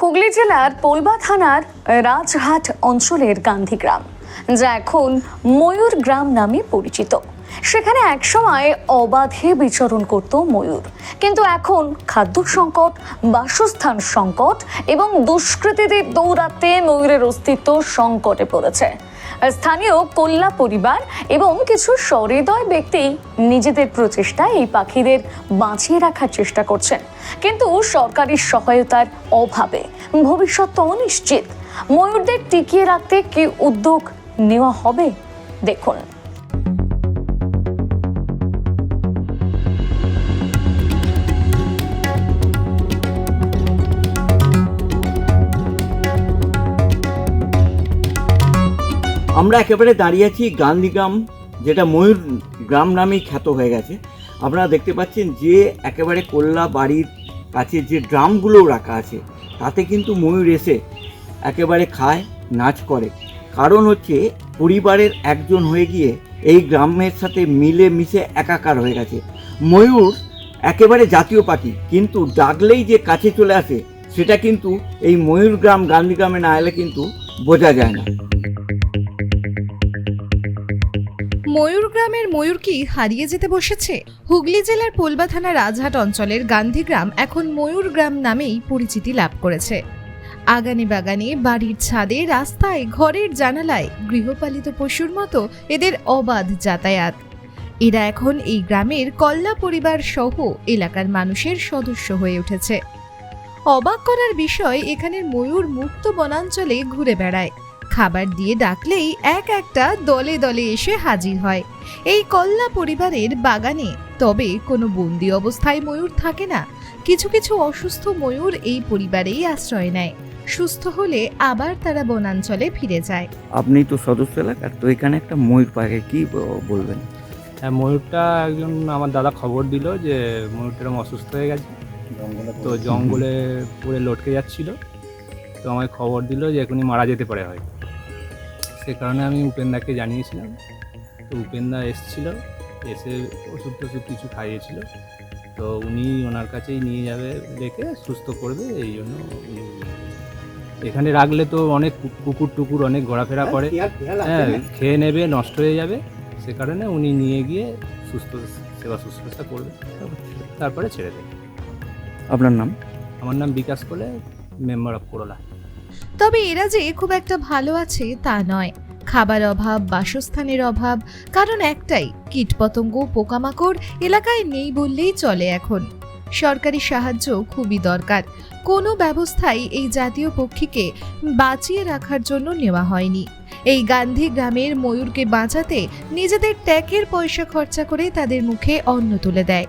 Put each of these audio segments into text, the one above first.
হুগলি জেলার পোলবা থানার রাজহাট অঞ্চলের গান্ধীগ্রাম, যা এখন ময়ূর গ্রাম নামে পরিচিত। সেখানে একসময় অবাধে বিচরণ করত ময়ূর, কিন্তু এখন খাদ্য সংকট, বাসস্থান সংকট এবং দুষ্কৃতীদের দৌরাত্মে ময়ূরের অস্তিত্ব সংকটে পড়েছে। স্থানীয় কল্লা পরিবার এবং কিছু সহৃদয় ব্যক্তি নিজেদের প্রচেষ্টায় এই পাখিদের বাঁচিয়ে রাখার চেষ্টা করছেন, কিন্তু সরকারি সহায়তার অভাবে ভবিষ্যৎ অনিশ্চিত। ময়ূরদের টিকিয়ে রাখতে কি উদ্যোগ নেওয়া হবে, দেখুন। আমরা একেবারে দাঁড়িয়ে আছি গান্ধীগ্রাম, যেটা ময়ূর গ্রাম নামেই খ্যাত হয়ে গেছে। আপনারা দেখতে পাচ্ছেন যে একেবারে কল্লা বাড়ির কাছে যে ড্রামগুলো রাখা আছে, তাতে কিন্তু ময়ূর এসে একেবারে খায়, নাচ করে। কারণ হচ্ছে পরিবারের একজন হয়ে গিয়ে এই গ্রামের সাথে মিলে মিশে একাকার হয়ে গেছে। ময়ূর একেবারে জাতীয় পাখি, কিন্তু ডাকলেই যে কাছে চলে আসে সেটা কিন্তু এই ময়ূর গ্রাম গান্ধীগ্রামে না এলে কিন্তু বোঝা যায় না। ময়ূর গ্রামের ময়ূর কি হারিয়ে যেতে বসেছে? হুগলি জেলার পোলবা থানা রাজহাট অঞ্চলের গান্ধীগ্রাম এখন ময়ূর গ্রাম নামেই পরিচিতি লাভ করেছে। আগানে বাগানে, বাড়ির ছাদে, রাস্তায়, ঘরের জানালায় গৃহপালিত পশুর মতো এদের অবাধ যাতায়াত। এরা এখন এই গ্রামের কল্লা পরিবার সহ এলাকার মানুষের সদস্য হয়ে উঠেছে। অবাক করার বিষয়, এখানের ময়ূর মুক্ত বনাঞ্চলে ঘুরে বেড়ায়। খাবার দিয়ে ডাকলেই এক একটা দলে দলে এসে হাজির হয় এই কল্লা পরিবারের বাগানে। তবে কোনো বন্দি অবস্থায় ময়ূর থাকে না। কিছু কিছু অসুস্থ ময়ূর এই পরিবারেই আশ্রয় নেয়। সুস্থ হলে আবার তারা বনাঞ্চলে ফিরে যায়। আপনি তো সদস্য এলাকার, তো এখানে একটা ময়ূর পাখি, কি বলবেন? হ্যাঁ, ময়ূরটা একজন আমার দাদা খবর দিল যে ময়ূরটা এরকম অসুস্থ হয়ে গেছে, তো জঙ্গলে পুরে লটকে যাচ্ছিল। তো আমায় খবর দিল যে এখনই মারা যেতে পারে হয়। সে কারণে আমি উপেন্দাকে জানিয়েছিলাম। তো উপেন্দা এসেছিল, এসে ওষুধ টষুধ কিছু খাইয়েছিল। তো উনি ওনার কাছেই নিয়ে যাবে, রেখে সুস্থ করবে। এই জন্য এখানে রাখলে তো অনেক কুকুর টুকুর অনেক ঘোরাফেরা করে, হ্যাঁ, খেয়ে নেবে, নষ্ট হয়ে যাবে। সে কারণে উনি নিয়ে গিয়ে সুস্থ সেবা শুশ্রূষা করবে, তারপরে ছেড়ে দেবে। আপনার নাম? আমার নাম বিকাশ কোলে, মেম্বার অফ করলা। তবে এরা যে খুব একটা ভালো আছে তা নয়। খাবার অভাব, বাসস্থানের অভাব, কারণ একটাই, কীটপতঙ্গ, পোকামাকড় এলাকায় নেই বললেই চলে। এখন সরকারি সাহায্য খুবই দরকার। কোনো ব্যবস্থাই এই জাতীয় পক্ষীকে বাঁচিয়ে রাখার জন্য নেওয়া হয়নি। এই গান্ধী গ্রামের ময়ূরকে বাঁচাতে নিজেদের ট্যাক্সের পয়সা খরচা করে তাদের মুখে অন্ন তুলে দেয়।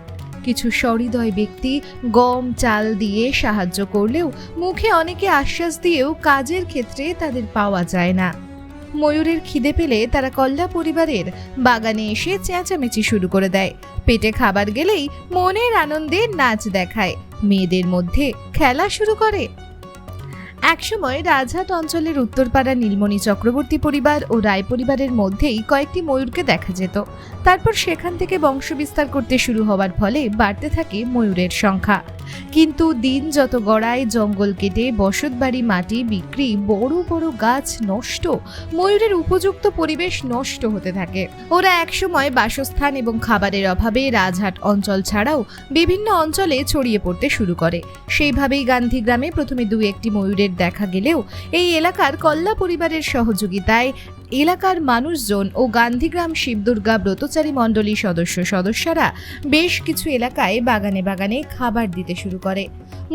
কিছু সহৃদয় ব্যক্তি গম চাল দিয়ে সাহায্য করলেও মুখে অনেকে আশ্বাস দিয়েও কাজের ক্ষেত্রে তাদের পাওয়া যায় না। ময়ূরের খিদে পেলে তারা কল্লা পরিবারের বাগানে এসে চেঁচামেচি শুরু করে দেয়। পেটে খাবার গেলেই মনের আনন্দে নাচ দেখায়, মেয়েদের মধ্যে খেলা শুরু করে। একসময় রাজহাট অঞ্চলের উত্তরপাড়া নীলমণি চক্রবর্তী পরিবার ও রায় পরিবারের মধ্যেই কয়েকটি ময়ূরকে দেখা যেত। তারপর সেখান থেকে বংশবিস্তার করতে শুরু হওয়ার ফলে বাড়তে থাকে ময়ূরের সংখ্যা। কিন্তু দিন যত গড়ায়, জঙ্গল কেটে বসতবাড়ি মাটি বিক্রি, বড় বড় গাছ নষ্ট, ময়ূরের উপযুক্ত পরিবেশ নষ্ট হতে থাকে। ওরা একসময় বাসস্থান এবং খাবারের অভাবে রাজহাট অঞ্চল ছাড়াও বিভিন্ন অঞ্চলে ছড়িয়ে পড়তে শুরু করে। সেইভাবেই গান্ধীগ্রামে প্রথমে দু একটি ময়ূরের দেখা গেলেও এই এলাকার কল্লা পরিবারের সহযোগিতায় এলাকার মানুষজন ও গান্ধীগ্রাম শিবদুর্গা ব্রতচারী মণ্ডলী সদস্যরা বেশ কিছু এলাকায় বাগানে বাগানে খাবার দিতে শুরু করে।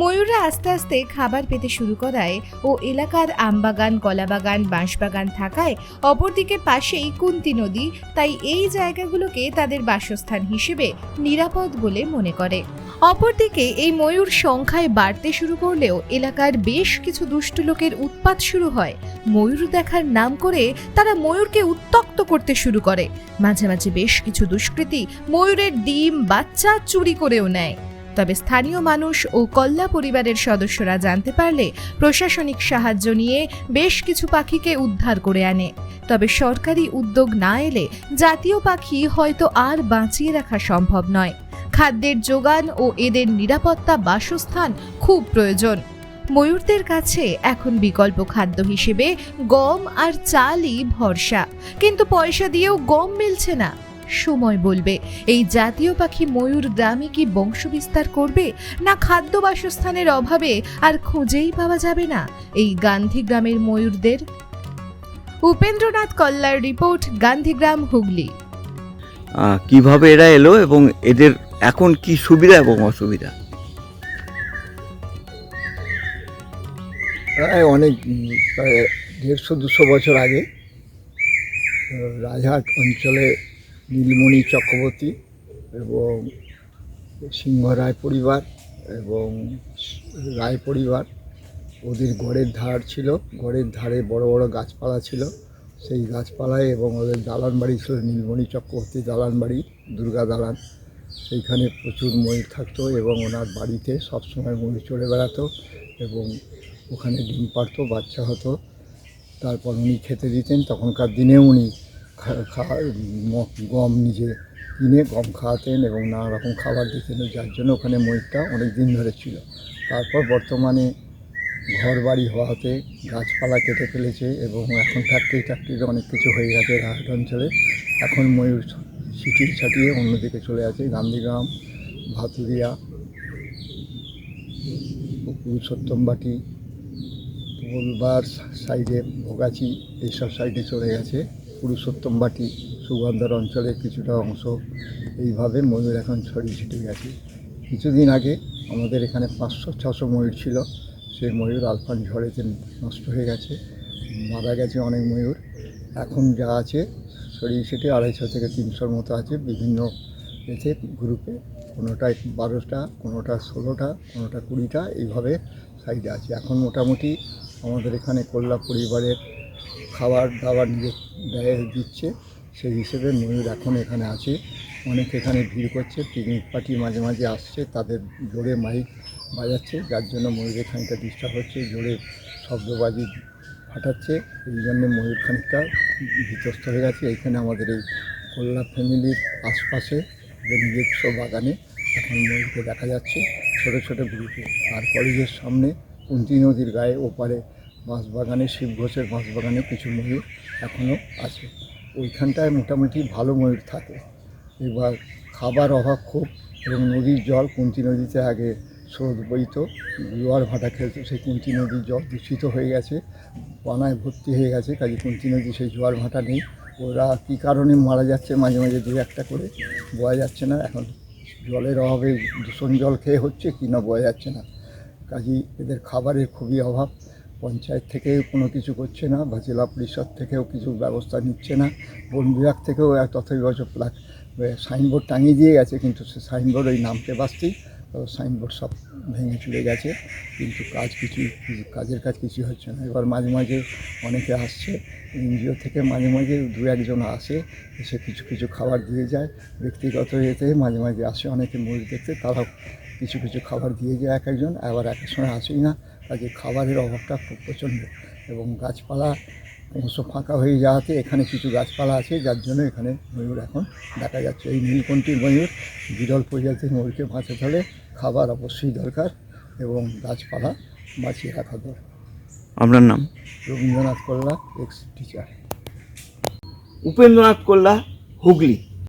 ময়ূররা আস্তে আস্তে খাবার পেতে শুরু করায় ও এলাকার আমবাগান, কলাবাগান, বাঁশবাগান থাকায় অপরদিকে পাশেই কুন্তি নদী, তাই এই জায়গাগুলোকে তাদের বাসস্থান হিসেবে নিরাপদ বলে মনে করে। অপরদিকে এই ময়ূর সংখ্যায় বাড়তে শুরু করলেও এলাকার বেশ কিছু দুষ্ট লোকের উৎপাত শুরু হয়। ময়ূর দেখার নাম করে তারা ময়ূরকে উত্ত্যক্ত করতে শুরু করে। মাঝে মাঝে বেশ কিছু দুষ্কৃতী ময়ূরের ডিম, বাচ্চা চুরি করেও নেয়। তবে স্থানীয় মানুষ ও কল্লা পরিবারের সদস্যরা জানতে পারলে প্রশাসনিক সাহায্য নিয়ে বেশ কিছু পাখিকে উদ্ধার করে আনে। তবে সরকারি উদ্যোগ না এলে জাতীয় পাখি হয়তো আর বাঁচিয়ে রাখা সম্ভব নয়। খাদ্যের যোগান ও এদের নিরাপত্তা, বাসস্থান খুব প্রয়োজন। ময়ূরদের কাছে এখন বিকল্প খাদ্য হিসেবে গম আর চালই ভরসা, কিন্তু পয়সা দিয়েও গম মিলছে না। সময় বলবে এই জাতীয় পাখি ময়ূর গ্রামে কি বংশবিস্তার করবে, না খাদ্য বাসস্থানের অভাবে আর খুঁজেই পাওয়া যাবে না এই গান্ধীগ্রামের ময়ূরদের। উপেন্দ্রনাথ কল্লার রিপোর্ট, গান্ধীগ্রাম, হুগলি। কিভাবে এরা এলো এবং এদের এখন কি সুবিধা এবং অসুবিধা? প্রায় অনেক প্রায় 150-200 বছর আগে রাজহাট অঞ্চলে নীলমণি চক্রবর্তী এবং সিংহ রায় পরিবার এবং রায় পরিবার, ওদের গড়ের ধার ছিল, গড়ের ধারে বড় বড় গাছপালা ছিল। সেই গাছপালায় এবং ওদের দালান বাড়ি ছিল, নীলমণি চক্রবর্তী দালান বাড়ি, দুর্গা দালান। সেইখানে প্রচুর ময়ূর থাকতো এবং ওনার বাড়িতে সবসময় ময়ূর চড়ে বেড়াতো এবং ওখানে ডিম পাড়তো, বাচ্চা হতো। তারপর উনি খেতে দিতেন। তখনকার দিনে উনি গম নিজে কিনে গম খাওয়াতেন এবং নানা রকম খাবার দিতেন, যার জন্য ওখানে ময়ূরটা অনেক দিন ধরে ছিল। তারপর বর্তমানে ঘর বাড়ি হওয়াতে গাছপালা কেটে ফেলেছে এবং এখন ফ্যাক্টরি অনেক কিছু হয়ে গেছে রাহাট অঞ্চলে। এখন ময়ূর ছিটিয়ে ছাটিয়ে অন্যদিকে চলে আছে, গান্ধীগ্রাম, ভাতুরিয়া, পুরুষোত্তমবাটি, গোলবার সাইডে, ভোগাচি, এইসব সাইডে চলে গেছে। পুরুষোত্তমবাটি, সুগন্ধার অঞ্চলের কিছুটা অংশ, এইভাবে ময়ূর এখন ছড়িয়ে ছিটিয়ে গেছে। কিছুদিন আগে আমাদের এখানে 500-600 ময়ূর ছিল, সেই ময়ূর আলফান ঝড়েতে নষ্ট হয়ে গেছে, মারা গেছে অনেক ময়ূর। এখন যা আছে ছড়িয়ে ছিটিয়ে 250 থেকে 300-র মতো আছে বিভিন্ন এতে গ্রুপে, কোনোটায় 12টা, কোনোটা 16টা, কোনোটা 20টা, এইভাবে সাইডে আছে। এখন মোটামুটি আমাদের এখানে কল্লা পরিবারের খাবার দাবার নিজে দেয় দিচ্ছে, সেই হিসেবে ময়ূর এখন এখানে আছে। অনেক এখানে ভিড় করছে, পিকনিক পার্টি মাঝে মাঝে আসছে, তাদের জোরে মাইক বাজাচ্ছে, যার জন্য ময়ূরের খানিকটা ডিস্টার্ব হচ্ছে, জোরে শব্দবাজি ফাটাচ্ছে, এই জন্যে ময়ূর খানিকটা বিধ্বস্ত হয়ে গেছে। এইখানে আমাদের এই কল্লা ফ্যামিলির আশপাশে যে নিজস্ব বাগানে এখন ময়ূরকে দেখা যাচ্ছে ছোটো ছোটো গ্রুপে। আর কলেজের সামনে কুন্তী নদীর গায়ে ওপারে বাঁশবাগানে, শিব ঘোষের বাঁশবাগানে কিছু ময়ূর এখনও আছে। ওইখানটায় মোটামুটি ভালো ময়ূর থাকে। এবার খাবার অভাব খুব, এবং নদীর জল, কুন্তী নদীতে আগে স্রোত বইত, জোয়ার ভাটা খেলতো, সেই কুন্তী নদীর জল দূষিত হয়ে গেছে, পানায় ভর্তি হয়ে গেছে, কাজে কুন্তী নদী সেই জোয়ার ভাটা নেই। ওরা কী কারণে মারা যাচ্ছে মাঝে মাঝে 2-1টা করে, বোঝা যাচ্ছে না। এখন জলের অভাবে দূষণ জল খেয়ে হচ্ছে কি না বোঝা যাচ্ছে না। কাজেই এদের খাবারের খুবই অভাব। পঞ্চায়েত থেকে কোনো কিছু করছে না, বা জেলা পরিষদ থেকেও কিছু ব্যবস্থা নিচ্ছে না, বন বিভাগ থেকেও তথৈবচ সাইনবোর্ড টাঙিয়ে দিয়ে গেছে, কিন্তু সে সাইনবোর্ড ওই নামতে বাঁচতেই সাইনবোর্ড সব ভেঙে চলে গেছে, কিন্তু কাজের কাজ কিছুই হচ্ছে না। এবার মাঝে মাঝে অনেকে আসছে এনজিও থেকে, মাঝে মাঝে 2-1জন আসে, এসে কিছু কিছু খাবার দিয়ে যায়। ব্যক্তিগত এতে মাঝে মাঝে আসে অনেকে ময়ূর দেখতে, তারাও কিছু কিছু খাবার দিয়ে যায় এক একজন, আবার এক এক সময় আসেই না। কাজে খাবারের অভাবটা খুব প্রচণ্ড, এবং গাছপালা ক্রমশ ফাঁকা হয়ে যাওয়াতে এখানে কিছু গাছপালা আছে, যার জন্য এখানে ময়ূর এখন দেখা যাচ্ছে। এই নীলকণ্ঠী ময়ূর বিরল প্রজাতির ময়ূরকে বাঁচাতে হলে খাবার অবশ্যই দরকার এবং গাছপালা বাঁচিয়ে রাখা দরকার। আপনার নাম? রবীন্দ্রনাথ কল্লা, এক্স টিচার। উপেন্দ্রনাথ কল্লা, হুগলি।